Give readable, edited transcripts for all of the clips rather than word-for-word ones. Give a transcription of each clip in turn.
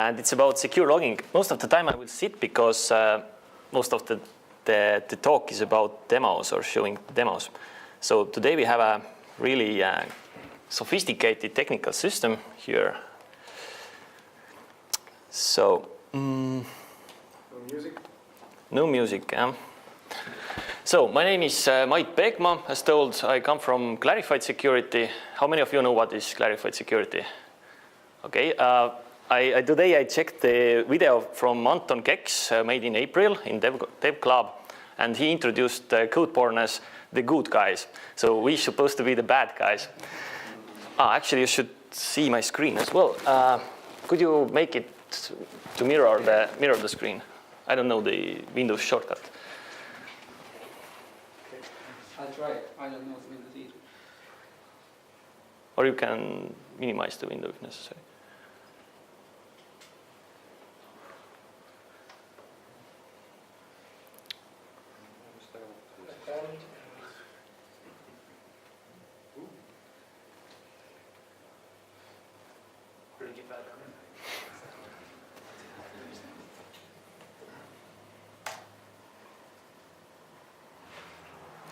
And it's about secure logging. Most of the time I will sit because most of the talk is about demos or showing demos. So today we have a really sophisticated technical system here. So no music? No music. So my name is Mait Peekma. As told, I come from Clarified Security. How many of you know what is Clarified Security? Okay. Today I checked the video from Anton Keks made in April in DEVCLUB, and he introduced Codeborn as the good guys. So we're supposed to be the bad guys. Actually, you should see my screen as well. Could you make it to mirror the screen? I don't know the Windows shortcut. Okay. I'll try it. I don't know if Windows either. Or you can minimize the window if necessary.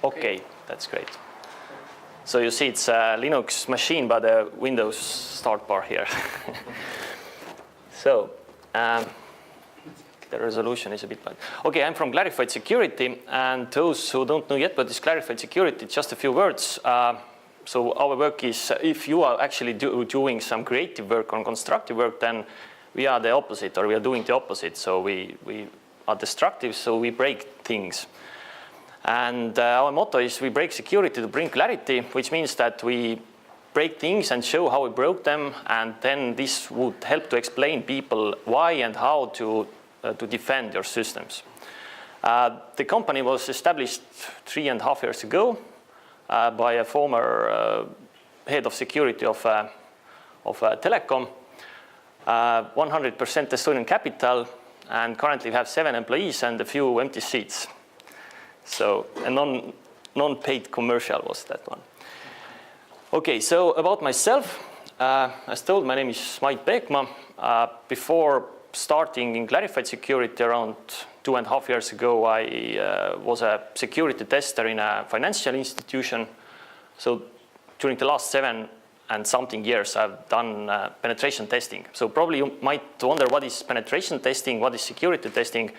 Okay, that's great. So you see it's a Linux machine, but a Windows start bar here. So the resolution is a bit bad. Okay, I'm from Clarified Security, and those who don't know yet what is Clarified Security, just a few words. So our work is, if you are actually doing some creative work or constructive work, then we are the opposite, or we are doing the opposite. So we are destructive, so we break things. And our motto is we break security to bring clarity, which means that we break things and show how we broke them, and then this would help to explain people why and how to defend your systems. The company was established 3.5 years ago by a former head of security of telecom, 100% Estonian capital, and currently we have 7 employees and a few empty seats. So a non-paid commercial was that one. Okay, so about myself, as told, my name is Mait Peekma. Before starting in Clarified Security around 2.5 years ago, I was a security tester in a financial institution. So during the last 7 and something years, I've done penetration testing. So probably you might wonder, what is penetration testing? What is security testing?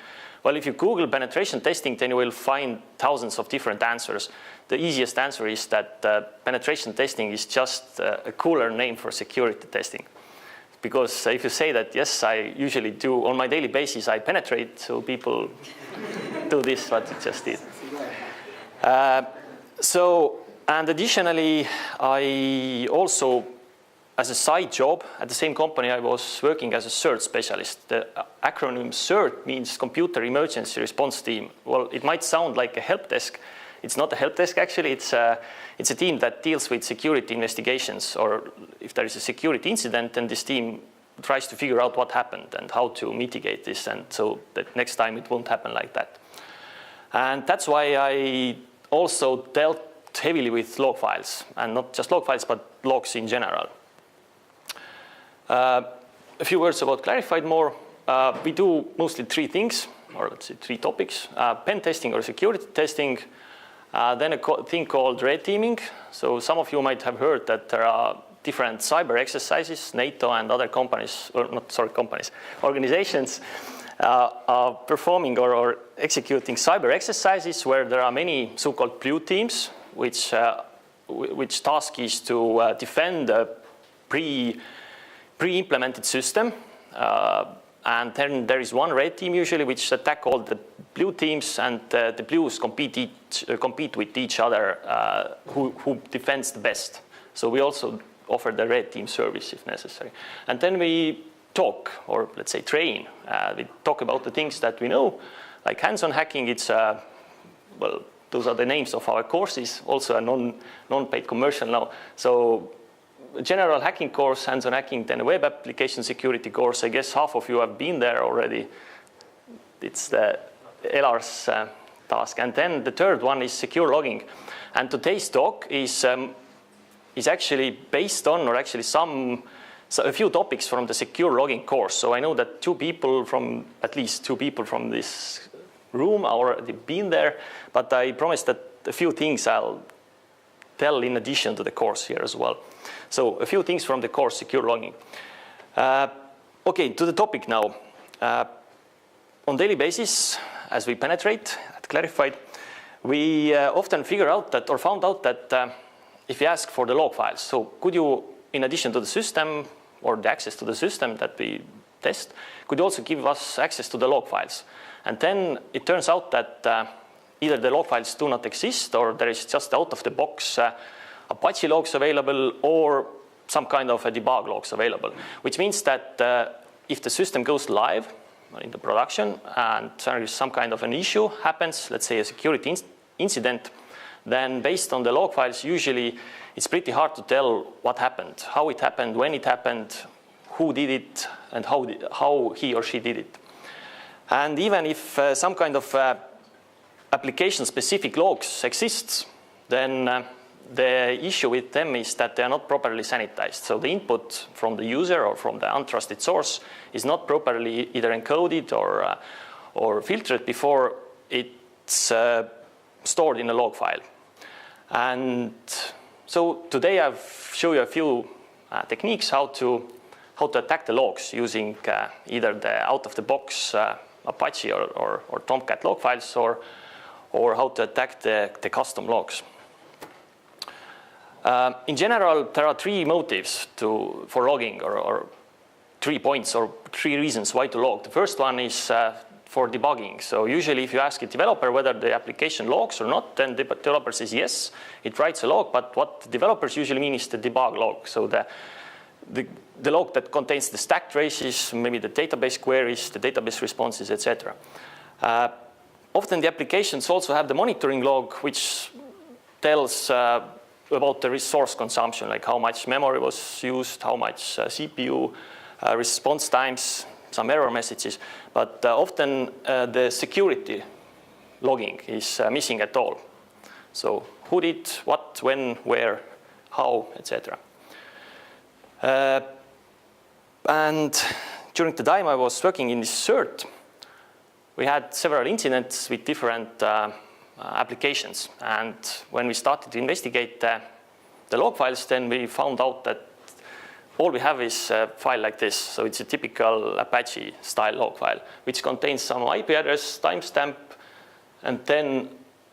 Well, if you Google penetration testing, then you will find thousands of different answers. The easiest answer is that penetration testing is just a cooler name for security testing. Because if you say that, yes, I usually do, on my daily basis, I penetrate, so people do this, what you just did. And additionally, I also, as a side job at the same company, I was working as a CERT specialist. The acronym CERT means Computer Emergency Response Team. Well, it might sound like a help desk. It's not a help desk, actually. It's a team that deals with security investigations, or if there is a security incident, then this team tries to figure out what happened and how to mitigate this, and so that next time it won't happen like that. And that's why I also dealt heavily with log files, and not just log files, but logs in general. A few words about Clarified more. We do mostly 3 things, or let's say 3 topics. Pen testing or security testing, then a thing called red teaming. So some of you might have heard that there are different cyber exercises. NATO and other companies, or not, sorry, companies, organizations are performing or executing cyber exercises where there are many so-called blue teams, which task is to defend a pre-implemented system, and then there is one red team usually which attack all the blue teams, and the blues compete with each other who defends the best. So we also offer the red team service if necessary. And then we talk, or let's say train. We talk about the things that we know, like hands-on hacking. It's well, those are the names of our courses, also a non-paid commercial now. So general hacking course, hands-on hacking, then a web application security course. I guess half of you have been there already. It's the Elar's task. And then the third one is secure logging. And today's talk is actually based on, or actually some so a few topics from the secure logging course. So I know that at least two people from this room are already been there, but I promise that a few things I'll tell in addition to the course here as well. So a few things from the course, secure logging. Okay, to the topic now. On daily basis, as we penetrate at Clarified, we often figure out that, or found out that if you ask for the log files, so could you, in addition to the system or the access to the system that we test, could you also give us access to the log files? And then it turns out that either the log files do not exist, or there is just out-of-the-box Apache logs available, or some kind of a debug logs available, which means that if the system goes live in the production and there is some kind of an issue happens, let's say a security incident, then based on the log files, usually it's pretty hard to tell what happened, how it happened, when it happened, who did it, and how he or she did it. And even if some kind of application-specific logs exists, then the issue with them is that they are not properly sanitized. So the input from the user or from the untrusted source is not properly either encoded or filtered before it's stored in a log file. And so today I've shown you a few techniques how to attack the logs using either the out-of-the-box Apache or Tomcat log files, or how to attack the custom logs. In general, there are three motives for logging, or 3 points or 3 reasons why to log. The first one is for debugging. So usually if you ask a developer whether the application logs or not, then the developer says yes, it writes a log, but what the developers usually mean is the debug log. So the log that contains the stack traces, maybe the database queries, the database responses, etc. Often the applications also have the monitoring log, which tells about the resource consumption, like how much memory was used, how much CPU, response times, some error messages. But often the security logging is missing at all. So who did what, when, where, how, etc. And during the time I was working in this cert, we had several incidents with different applications. And when we started to investigate the log files, then we found out that all we have is a file like this. So it's a typical Apache style log file, which contains some IP address, timestamp, and then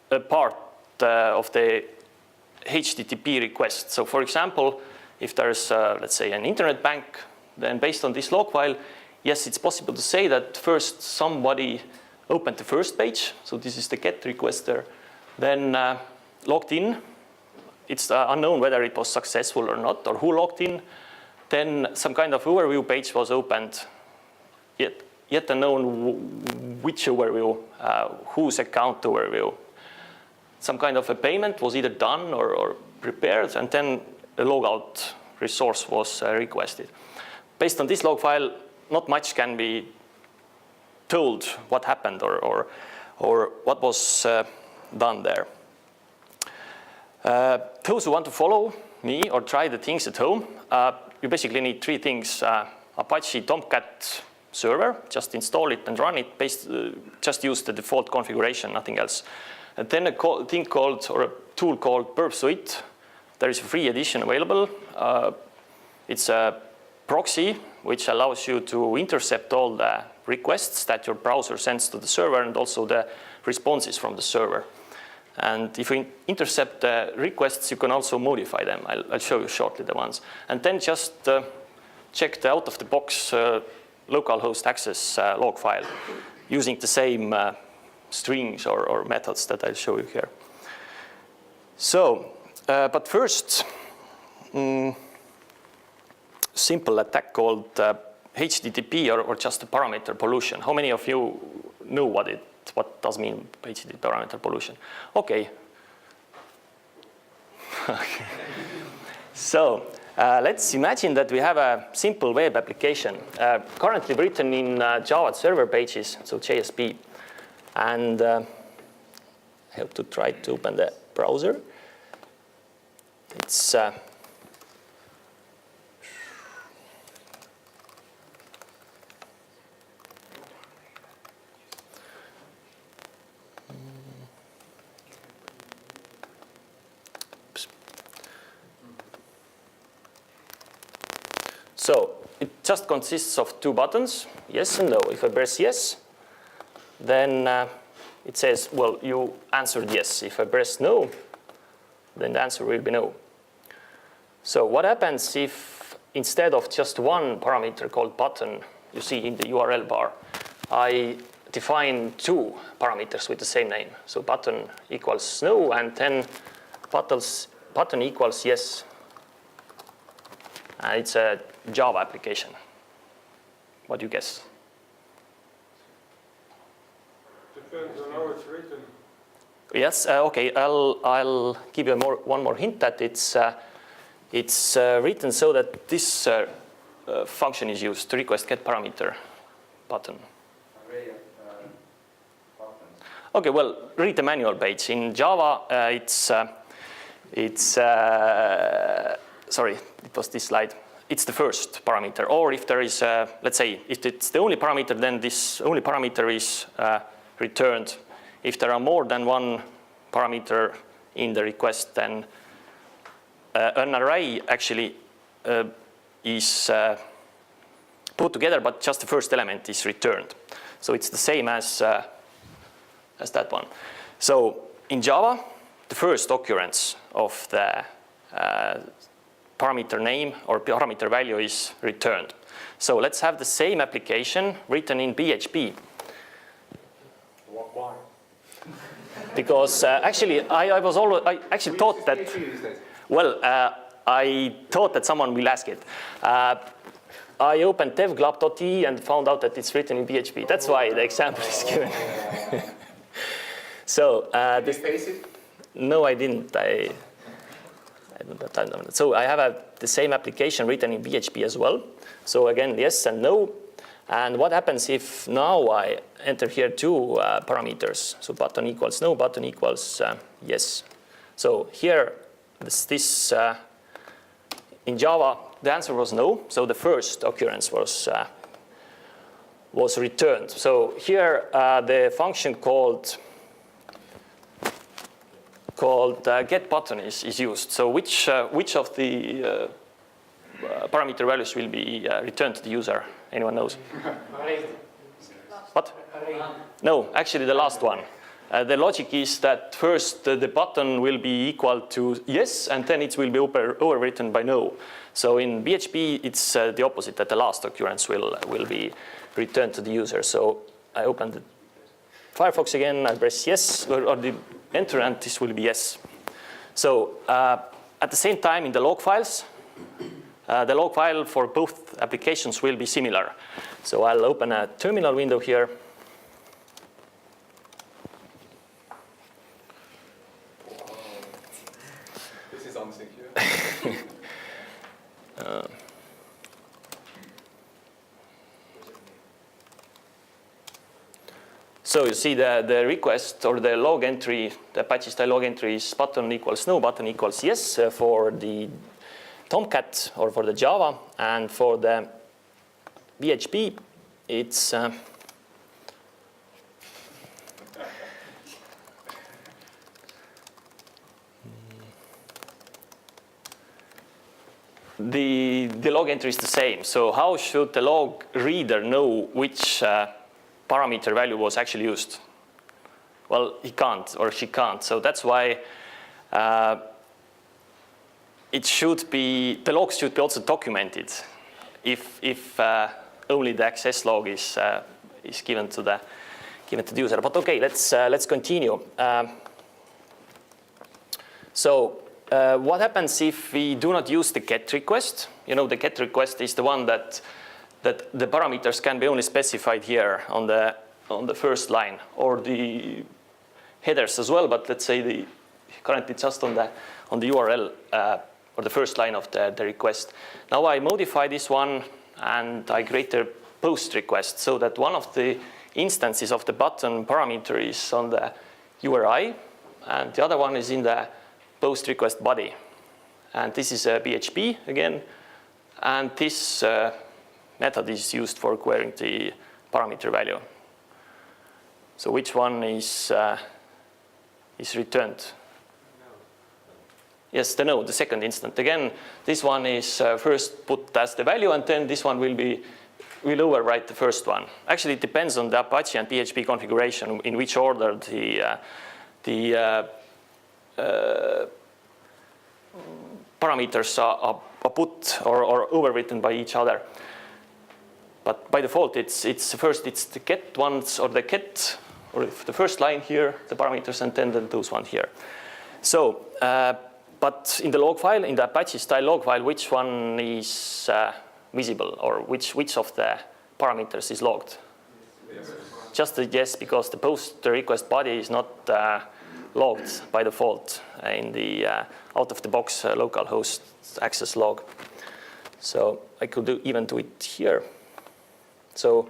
a part of the HTTP request. So for example, if there's, let's say, an internet bank, then based on this log file, yes, it's possible to say that first somebody opened the first page. So this is the GET request there. Then logged in. It's unknown whether it was successful or not, or who logged in. Then some kind of overview page was opened, yet unknown which overview, whose account overview. Some kind of a payment was either done or prepared, and then a logout resource was requested. Based on this log file, not much can be told what happened or what was done there. Those who want to follow me or try the things at home, you basically need 3 things. Apache Tomcat server, just install it and run it. Just use the default configuration, nothing else. And then a tool called Burp Suite. There is a free edition available. It's a proxy which allows you to intercept all the requests that your browser sends to the server and also the responses from the server. And if you intercept the requests, you can also modify them. I'll show you shortly the ones. And then just check the out-of-the-box localhost access log file using the same strings or methods that I'll show you here. So, but first, simple attack called HTTP or just a parameter pollution. How many of you know what does mean HTTP parameter pollution? Okay. So let's imagine that we have a simple web application currently written in Java server pages, so JSP. And I have to try to open the browser. It's So it just consists of two buttons, yes and no. If I press yes, then it says, well, you answered yes. If I press no, then the answer will be no. So what happens if instead of just one parameter called button, you see in the URL bar, I define two parameters with the same name. So button equals no, and then button equals yes. And it's a Java application. What do you guess? Depends on how it's written. Yes, okay, I'll give you one more hint that it's written so that this function is used to request get parameter button. Array of buttons. Okay, well, read the manual page. In Java, sorry, it was this slide. It's the first parameter. Or if there is, let's say, if it's the only parameter, then this only parameter is returned. If there are more than one parameter in the request, then an array actually is put together, but just the first element is returned. So it's the same as that one. So in Java, the first occurrence of the parameter name or parameter value is returned. So let's have the same application written in PHP. Why? Because actually, I actually thought that, well, I thought that someone will ask it. I opened DEVCLUB.EE and found out that it's written in PHP. That's why the example is given. So Did you face it? no, I didn't. I don't have time. So I have the same application written in PHP as well. So again, yes and no. And what happens if now I enter here two parameters? So button equals no, button equals yes. So here, in Java, the answer was no. So the first occurrence was returned. So here, the function called get button is used. So which of the parameter values will be returned to the user? Anyone knows? What? No, actually the last one. The logic is that first the button will be equal to yes, and then it will be overwritten by no. So in PHP, it's the opposite, that the last occurrence will be returned to the user. So I open the Firefox again, I press yes, or the enter, and this will be yes. So at the same time, in the log files, the log file for both applications will be similar. So I'll open a terminal window here. This is unsecure. So you see the request or the log entry, the Apache style log entry is button equals no, button equals yes for the Tomcat or for the Java, and for the PHP, it's the log entry is the same. So how should the log reader know which parameter value was actually used? Well, he can't or she can't. So that's why the logs should be also documented if only the access log is given to the user. But okay, let's continue. So what happens if we do not use the get request? You know, the get request is the one that the parameters can be only specified here on the first line, or the headers as well. But let's say currently just on the URL or the first line of the request. Now I modify this one and I create a post request so that one of the instances of the button parameter is on the URI and the other one is in the post request body. And this is a PHP again, and this method is used for querying the parameter value. So which one is returned? Yes, the second instant. Again, this one is first put as the value, and then this one will overwrite the first one. Actually, it depends on the Apache and PHP configuration in which order the parameters are put or overwritten by each other. But by default, it's the get ones or the get or the first line here, the parameters, and then those one here. So, but in the log file, in the Apache style log file, which one is visible, or which of the parameters is logged? Yes. Just a yes, because the post request body is not logged by default in the out-of-the-box localhost access log. So I could even do it here. So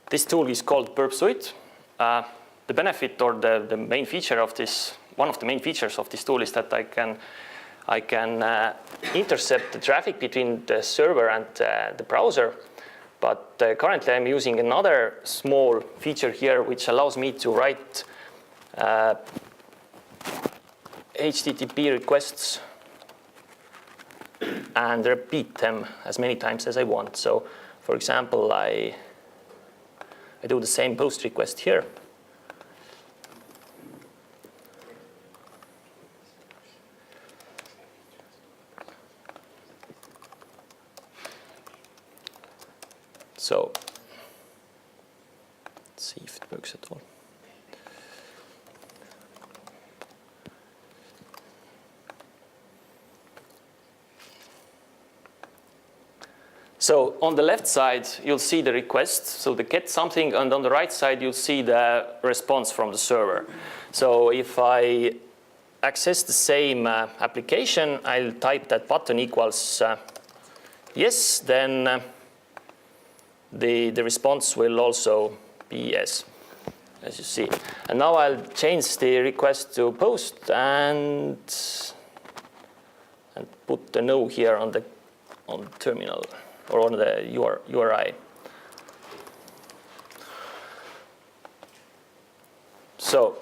this tool is called burp-suite. The benefit or the main feature of this, one of the main features of this tool is that I can intercept the traffic between the server and the browser. But currently I'm using another small feature here which allows me to write HTTP requests and repeat them as many times as I want. So for example, I do the same post request here. So let's see if it works at all. So on the left side, you'll see the request, so the get something, and on the right side, you'll see the response from the server. So if I access the same application, I'll type that button equals yes, then the response will also be yes, as you see. And now I'll change the request to post and put the no here on the terminal or on the URI. So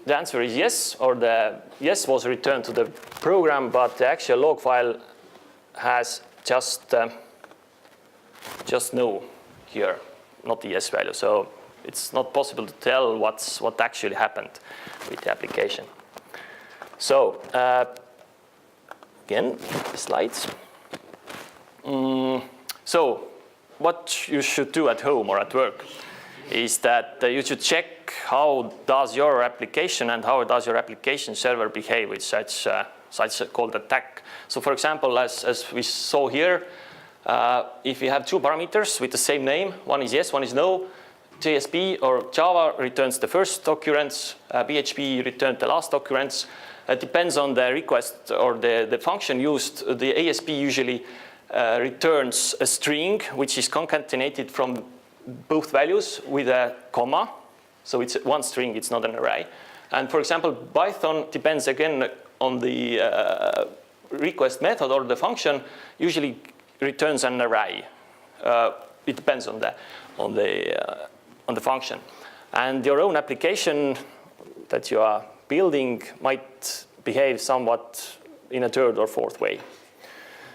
the answer is yes, or the yes was returned to the program, but the actual log file has just no here, not the yes value. So it's not possible to tell what actually happened with the application. So again, the slides. So what you should do at home or at work is that you should check how does your application and how does your application server behave with such called attack. So for example, as we saw here, if you have two parameters with the same name, one is yes, one is no, JSP or Java returns the first occurrence, PHP returns the last occurrence. It depends on the request or the function used. The ASP usually returns a string which is concatenated from both values with a comma. So it's one string, it's not an array. And for example, Python depends again on the request method or the function, usually returns an array. It depends on the function. And your own application that you are building might behave somewhat in a third or fourth way.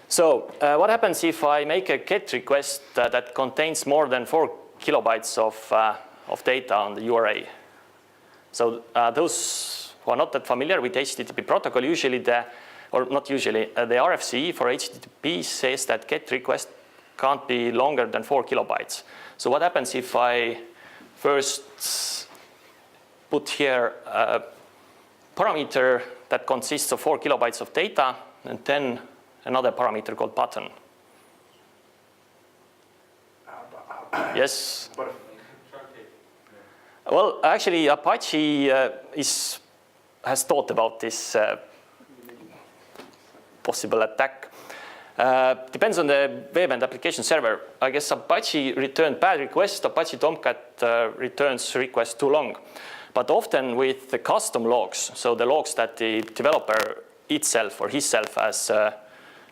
So what happens if I make a GET request that contains more than 4 kilobytes of data on the URI? So those who are not that familiar with HTTP protocol, usually the RFC for HTTP says that GET request can't be longer than 4 kilobytes. So what happens if I first put here a parameter that consists of 4 kilobytes of data and then another parameter called button? Yes? Well, actually, Apache has thought about this possible attack. Depends on the web and application server. I guess Apache returned bad request, Apache Tomcat returns request too long. But often with the custom logs, so the logs that the developer itself or himself has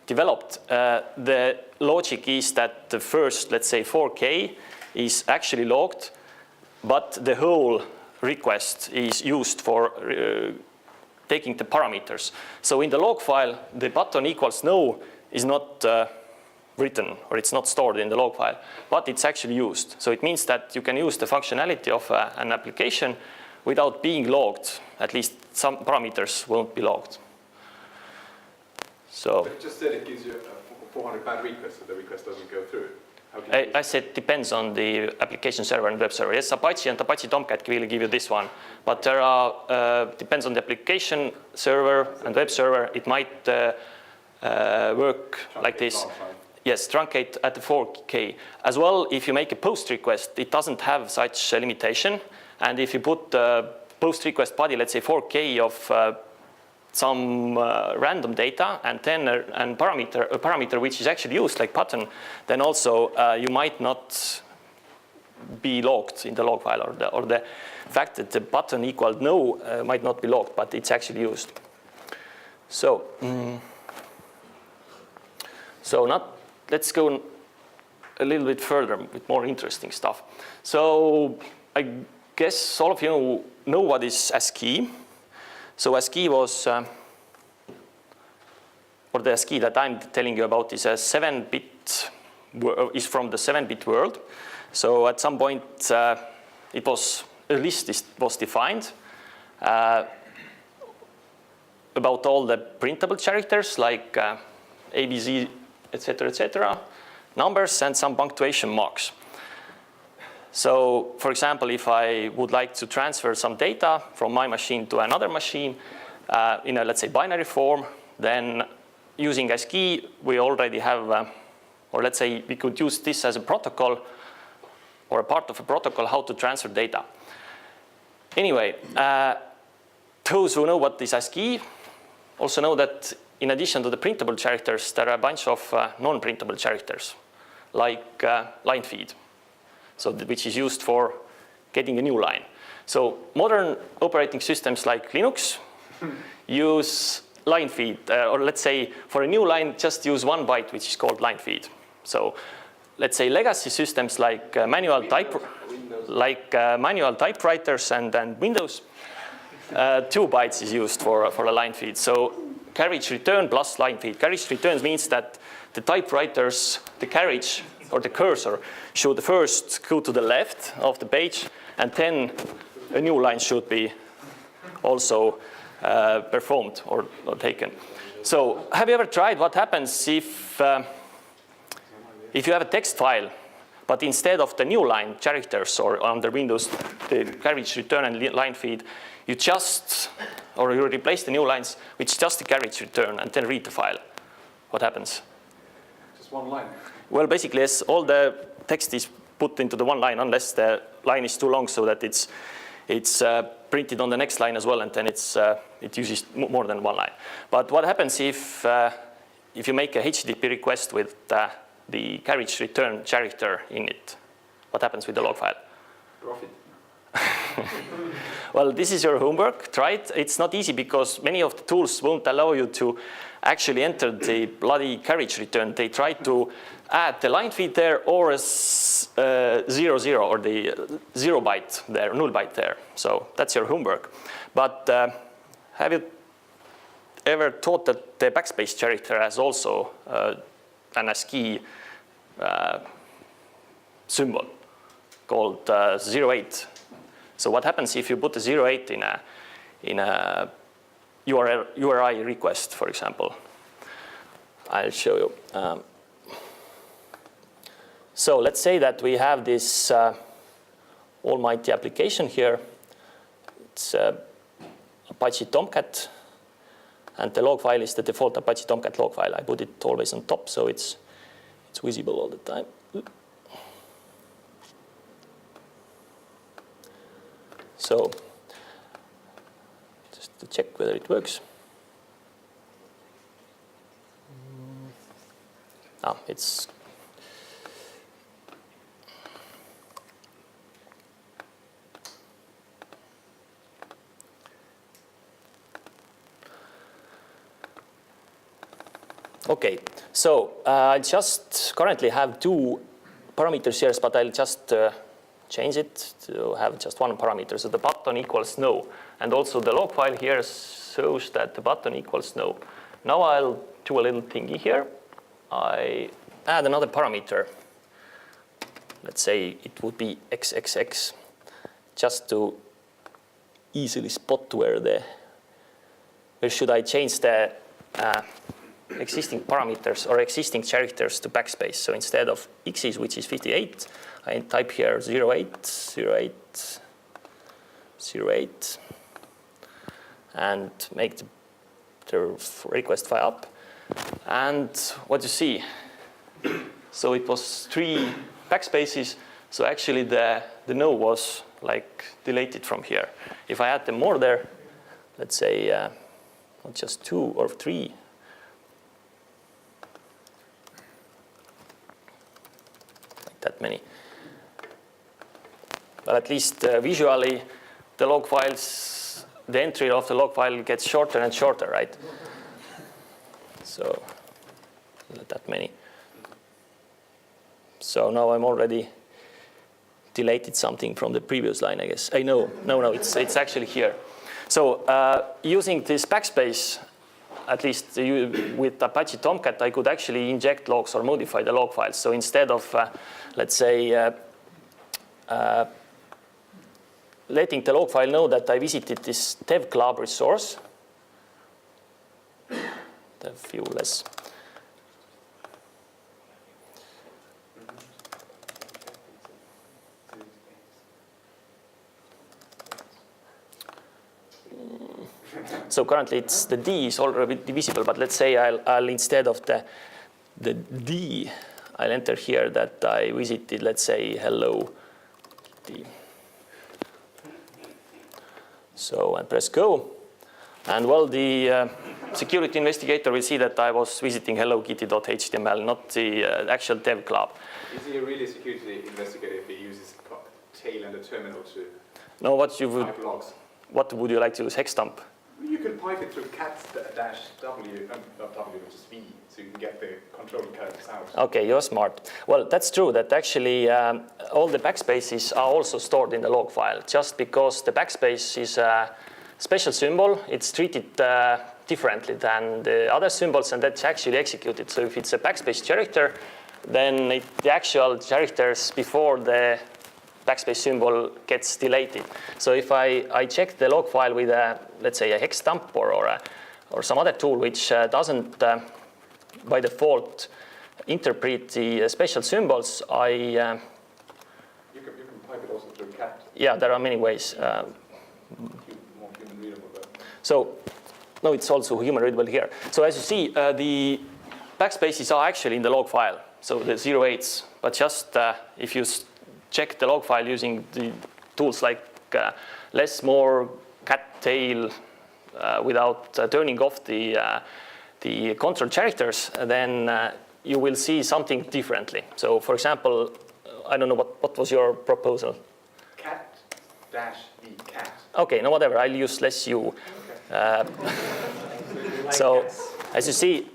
developed, the logic is that the first, let's say 4K is actually logged, but the whole request is used for taking the parameters. So in the log file, the button equals no is not written, or it's not stored in the log file, but it's actually used. So it means that you can use the functionality of an application without being logged. At least some parameters won't be logged. So But it just said it gives you a 400 bad request, so the request doesn't go through. How can you I said depends on the application server and web server. Yes, Apache and Apache Tomcat will give you this one, but there are depends on the application server and web server. It might work like this. Yes, truncate at the 4K. As well, if you make a post request, it doesn't have such a limitation. And if you put post request body, let's say 4K of some random data and then a parameter which is actually used like button, then also you might not be logged in the log file, or the fact that the button equaled no might not be logged, but it's actually used. So, let's go a little bit further with more interesting stuff. So I guess all of you know what is ASCII. So ASCII was, or the ASCII that I'm telling you about is a 7-bit, is from the 7-bit world. So at some point, a list was defined about all the printable characters like ABC, etc., numbers, and some punctuation marks. So, for example, if I would like to transfer some data from my machine to another machine in a, let's say, binary form, then using ASCII, we already have, or let's say we could use this as a protocol or a part of a protocol how to transfer data. Anyway, those who know what is ASCII also know that in addition to the printable characters, there are a bunch of non-printable characters, like line feed. So which is used for getting a new line. So modern operating systems like Linux use line feed, or let's say for a new line, just use 1 byte, which is called line feed. So let's say legacy systems like manual typewriters and Windows, 2 bytes is used for a line feed. So carriage return plus line feed. Carriage return means that the typewriters, the carriage, or the cursor should first go to the left of the page, and then a new line should be also performed or taken. So have you ever tried what happens if you have a text file, but instead of the new line characters or under Windows, the carriage return and line feed, you replace the new lines with just the carriage return and then read the file? What happens? Just one line. Well, basically, yes, all the text is put into the one line unless the line is too long so that it's printed on the next line as well, and then it uses more than one line. But what happens if you make a HTTP request with the carriage return character in it? What happens with the log file? Drop it. Well, this is your homework. Try it. It's not easy because many of the tools won't allow you to actually enter the bloody carriage return. They try to add the line feed there or a 00 or the 0 byte there, null byte there. So that's your homework. But have you ever thought that the backspace character has also an ASCII symbol called 08? So what happens if you put a 08 in a URI request, for example? I'll show you. So let's say that we have this almighty application here. It's Apache Tomcat, and the log file is the default Apache Tomcat log file. I put it always on top, so it's visible all the time. So just to check whether it works. It's okay. So I just currently have 2 parameters here, but I'll just change it to have just one parameter. So the button equals no. And also the log file here shows that the button equals no. Now I'll do a little thingy here. I add another parameter. Let's say it would be XXX, just to easily spot where should I change the existing parameters or existing characters to backspace. So instead of x's, which is 58, I type here 08, 08, 08, and make the request file up. And what you see, so it was 3 backspaces. So actually the no was like deleted from here. If I add them more there, let's say not just 2 or 3, like that many. But at least visually, the log files, the entry of the log file gets shorter and shorter, right? So not that many. So now I'm already deleted something from the previous line, I guess. No, it's actually here. So using this backspace, at least with Apache Tomcat, I could actually inject logs or modify the log files. So instead of, let's say, letting the log file know that I visited this DEVCLUB resource, the few less. So currently it's the D is already visible, but let's say I'll instead of the D, I'll enter here that I visited, let's say, hello D. So I press go, and well, the security investigator will see that I was visiting hello kitty.html, not the actual DEVCLUB. Is he a really security investigator if he uses tail and a terminal to No, what you would, type logs? what would you like to use? Hex dump. You can pipe it through cat-w, not w, which is v, so you can get the control characters out. Okay, you're smart. Well, that's true that actually all the backspaces are also stored in the log file. Just because the backspace is a special symbol, it's treated differently than the other symbols, and that's actually executed. So if it's a backspace character, then the actual characters before the backspace symbol gets deleted. So if I check the log file with let's say a hex tamper or some other tool which doesn't by default interpret the special symbols, You can pipe it also through cat. Yeah, there are many ways. More human readable, but So no, it's also human readable here. So as you see, the backspaces are actually in the log file. So the 08s, but just if you check the log file using the tools like less, more, cat tail, without turning off the control characters, then you will see something differently. So for example, I don't know what was your proposal? cat-v, cat. Okay, no, whatever, I'll use less u. Okay. So as you see,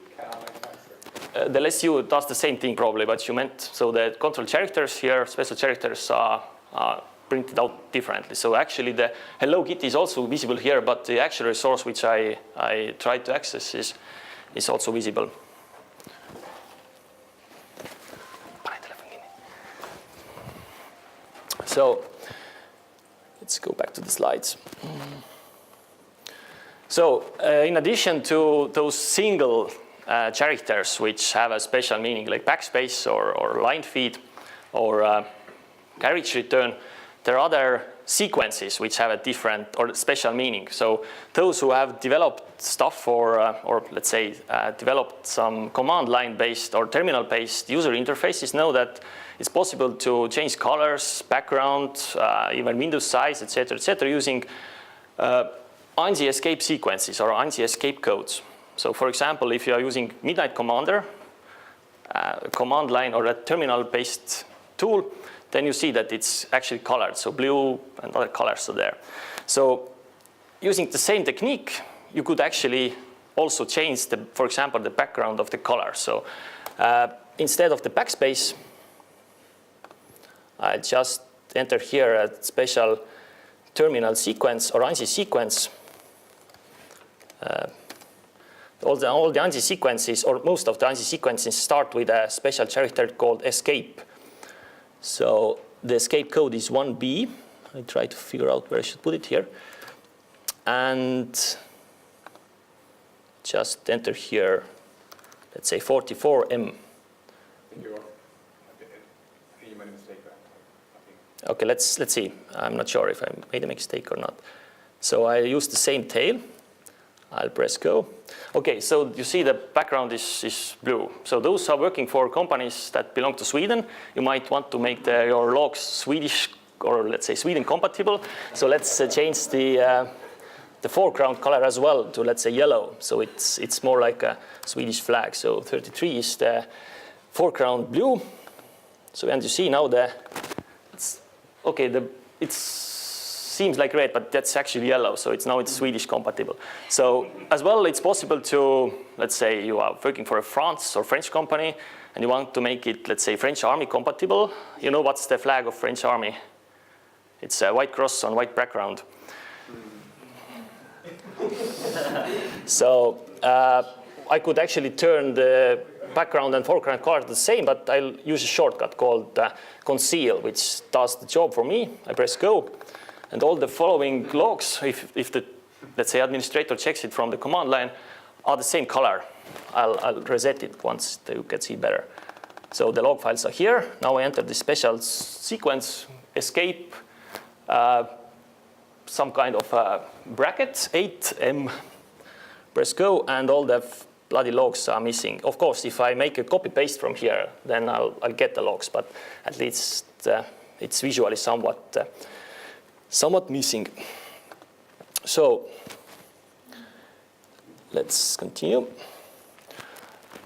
the less u does the same thing probably, but you meant, so the control characters here, special characters are printed out differently. So actually the hello kitty is also visible here, but the actual resource which I tried to access is also visible. So let's go back to the slides. So in addition to those single characters which have a special meaning like backspace or line feed or carriage return, there are other sequences which have a different or special meaning. So those who have developed stuff or let's say developed some command line based or terminal based user interfaces know that it's possible to change colors, background, even window size, etc., using ANSI escape sequences or ANSI escape codes. So for example, if you are using Midnight Commander, a command line or a terminal-based tool, then you see that it's actually colored. So blue and other colors are there. So using the same technique, you could actually also change, for example, the background of the color. So instead of the backspace, I just enter here a special terminal sequence or ANSI sequence. All the ANSI sequences, or most of the ANSI sequences, start with a special character called escape. So the escape code is 1B. I try to figure out where I should put it here. And just enter here, let's say 44M. I think you made a mistake there. I think. Okay, let's see. I'm not sure if I made a mistake or not. So I use the same tail. I'll press go. Okay, so you see the background is blue. So those are working for companies that belong to Sweden. You might want to make your logs Swedish, or let's say Sweden compatible. So let's change the foreground color as well to, let's say, yellow. So it's more like a Swedish flag. So 33 is the foreground blue. So and you see now it seems like red, but that's actually yellow. So it's Swedish compatible. So as well, it's possible to, let's say you are working for a France or French company and you want to make it, let's say, French Army compatible. You know what's the flag of French Army? It's a white cross on white background. So I could actually turn the background and foreground color the same, but I'll use a shortcut called conceal, which does the job for me. I press go. And all the following logs, if the, let's say, administrator checks it from the command line, are the same color. I'll reset it once you can see better. So the log files are here. Now I enter the special sequence, escape, some kind of bracket, 8M, press go, and all the bloody logs are missing. Of course, if I make a copy-paste from here, then I'll get the logs, but at least it's visually somewhat missing. So let's continue.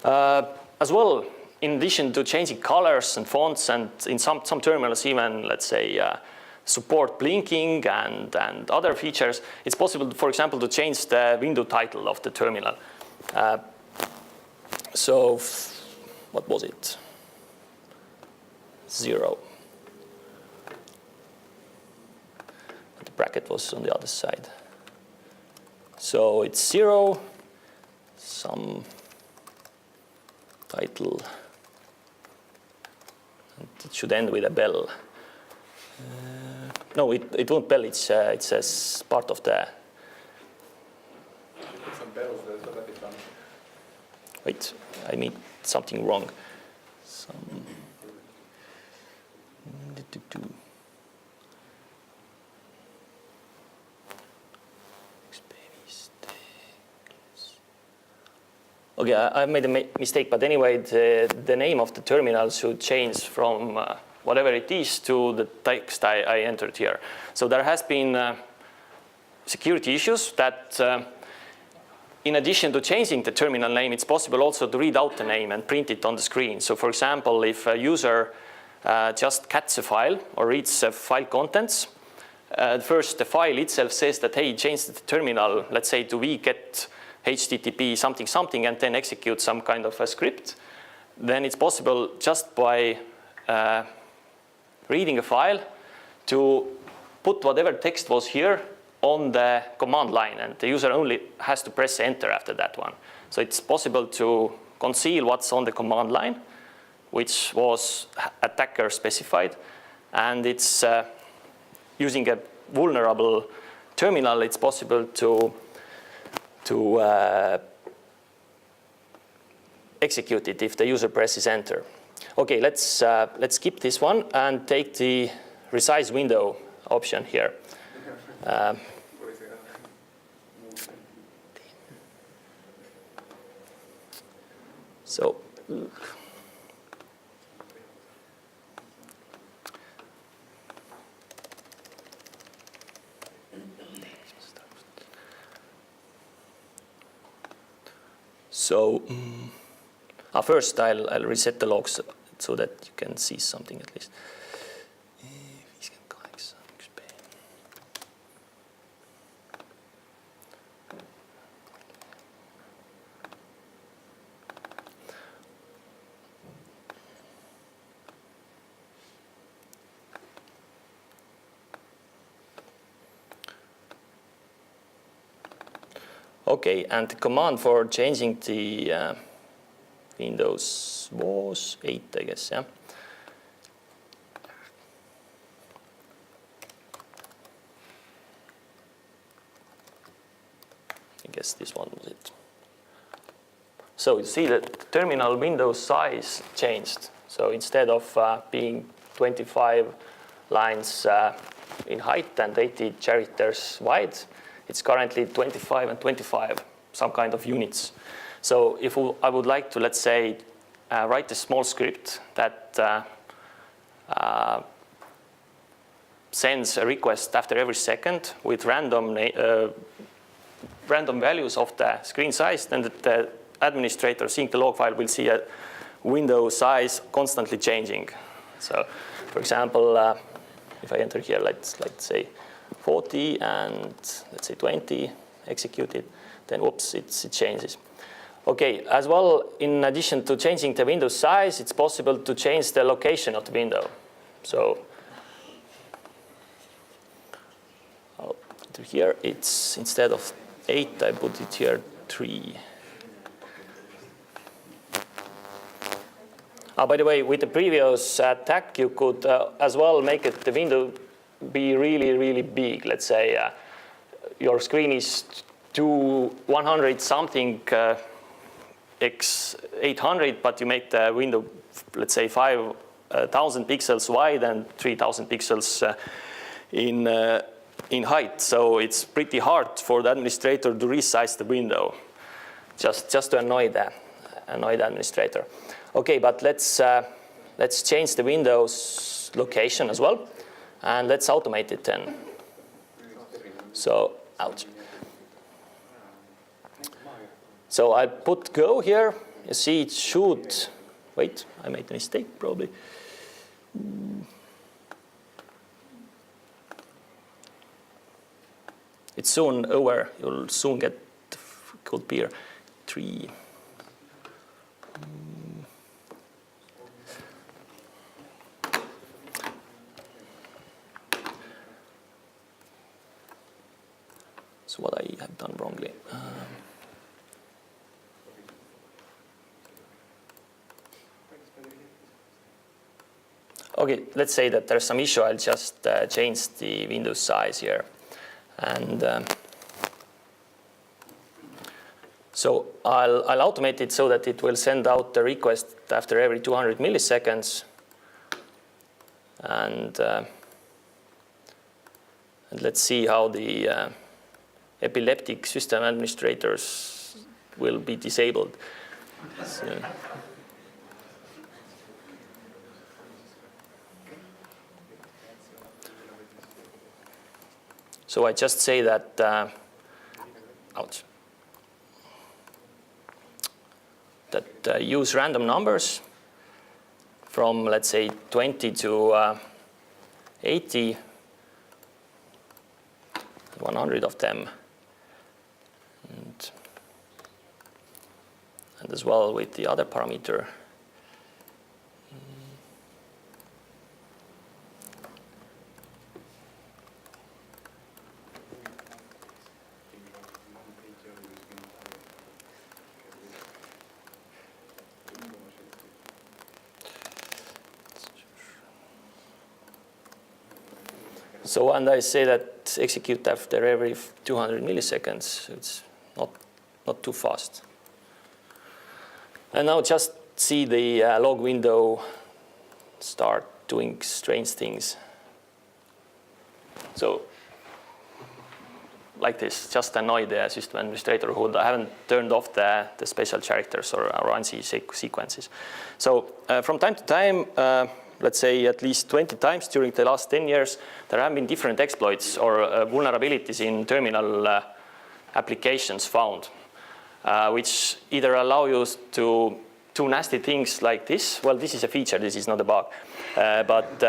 As well, in addition to changing colors and fonts, and in some terminals even, let's say, support blinking and other features, it's possible, for example, to change the window title of the terminal. So what was it? 0. The bracket was on the other side. So it's 0, some title, and it should end with a bell. No, it won't bell. It's as part of the. Put some bells there so that it runs. Wait, I made something wrong. Okay, I made a mistake, but anyway, the name of the terminal should change from whatever it is to the text I entered here. So there has been security issues that in addition to changing the terminal name, it's possible also to read out the name and print it on the screen. So for example, if a user just cats a file or reads file contents, first the file itself says that, hey, change the terminal, let's say to wget HTTP something something, and then execute some kind of a script. Then it's possible just by reading a file to put whatever text was here on the command line, and the user only has to press enter after that one. So it's possible to conceal what's on the command line, which was attacker specified, and it's using a vulnerable terminal, it's possible to execute it if the user presses enter. Okay, let's skip this one and take the Resize window option here. So first I'll reset the logs so that you can see something at least. Okay, and the command for changing the Windows was 8, I guess, yeah. I guess this one was it. So you see that terminal window size changed. So instead of being 25 lines in height and 80 characters wide, it's currently 25 and 25, some kind of units. So if I would like to, let's say, write a small script that sends a request after every second with random values of the screen size, then the administrator seeing the log file will see a window size constantly changing. So, for example, if I enter here, let's say 40 and let's say 20, execute it, then whoops, it changes. Okay, as well, in addition to changing the window size, it's possible to change the location of the window. So I'll put it here. It's instead of 8, I put it here 3. By the way, with the previous attack, you could as well make the window be really, really big. Let's say your screen is 100 something x 800, but you make the window, let's say 5,000 pixels wide and 3,000 pixels in height. So it's pretty hard for the administrator to resize the window, just to annoy the administrator. Okay, but let's change the window's location as well, and let's automate it then. So, ouch. So I put go here. You see it should, wait, I made a mistake probably. It's soon over. You'll soon get, could be here, 3. So what I have done wrongly. Okay, let's say that there's some issue. I'll just change the window size here. And so I'll automate it so that it will send out the request after every 200 milliseconds. And let's see how the epileptic system administrators will be disabled. So I just say that, ouch, that use random numbers from, let's say, 20 to 80, 100 of them. And as well with the other parameter. So, and I say that execute after every 200 milliseconds. It's not too fast. And now just see the log window start doing strange things. So, like this, just annoy the system administrator who haven't turned off the special characters or ANSI sequences. So, from time to time, let's say at least 20 times during the last 10 years, there have been different exploits or vulnerabilities in terminal applications found, which either allow you to do nasty things like this. Well, this is a feature, this is not a bug. But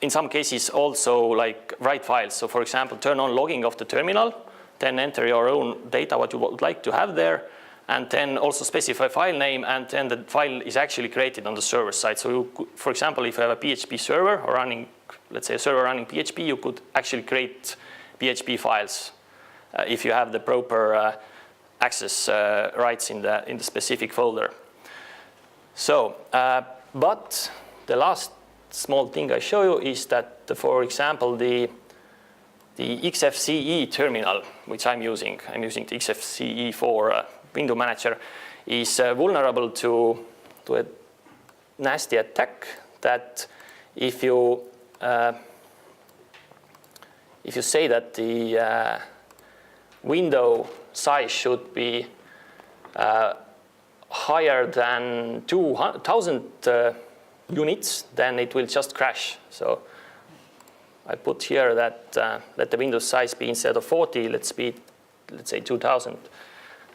in some cases also like write files. So for example, turn on logging of the terminal, then enter your own data, what you would like to have there, and then also specify file name, and then the file is actually created on the server side. So you could, for example, if you have a PHP server or running, let's say a server running PHP, you could actually create PHP files if you have the proper access rights in the specific folder. So, but the last small thing I show you is that, for example, the XFCE terminal, which I'm using the XFCE for window manager, is vulnerable to a nasty attack that if you say that the window size should be higher than 2,000 units, then it will just crash. So I put here that let the window size be instead of 40, let's say 2,000.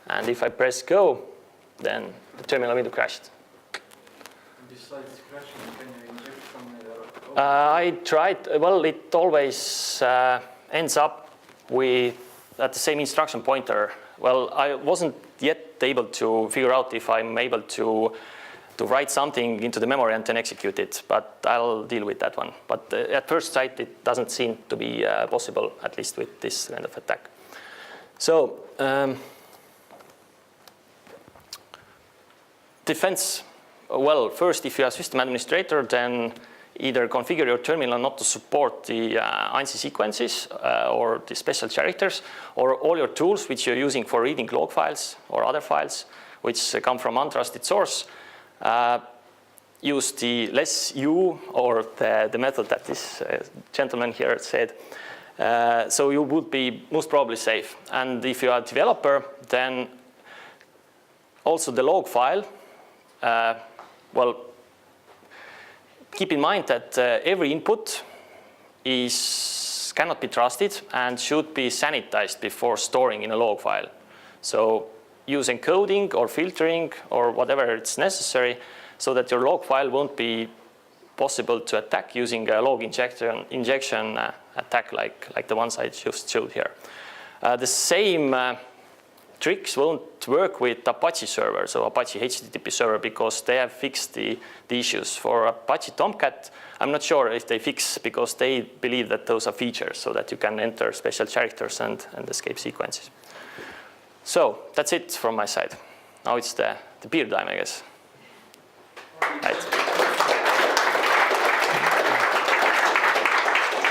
And if I press go, then the terminal window crashed. Besides crashing, can you inject some I tried. Well, it always ends up with at the same instruction pointer. Well, I wasn't yet able to figure out if I'm able to write something into the memory and then execute it, but I'll deal with that one. But at first sight, it doesn't seem to be possible, at least with this kind of attack. So defense. Well, first, if you are a system administrator, then either configure your terminal not to support the ANSI sequences or the special characters, or all your tools which you're using for reading log files or other files which come from untrusted source. Use the less u or the method that this gentleman here said. So you would be most probably safe. And if you are a developer, then also the log file, well, keep in mind that every input cannot be trusted and should be sanitized before storing in a log file. So use encoding or filtering or whatever it's necessary so that your log file won't be possible to attack using a log injection attack like the ones I just showed here. The same tricks won't work with Apache server, so Apache HTTP server, because they have fixed the issues. For Apache Tomcat, I'm not sure if they fix, because they believe that those are features so that you can enter special characters and escape sequences. So that's it from my side. Now it's the beer time, I guess. Right.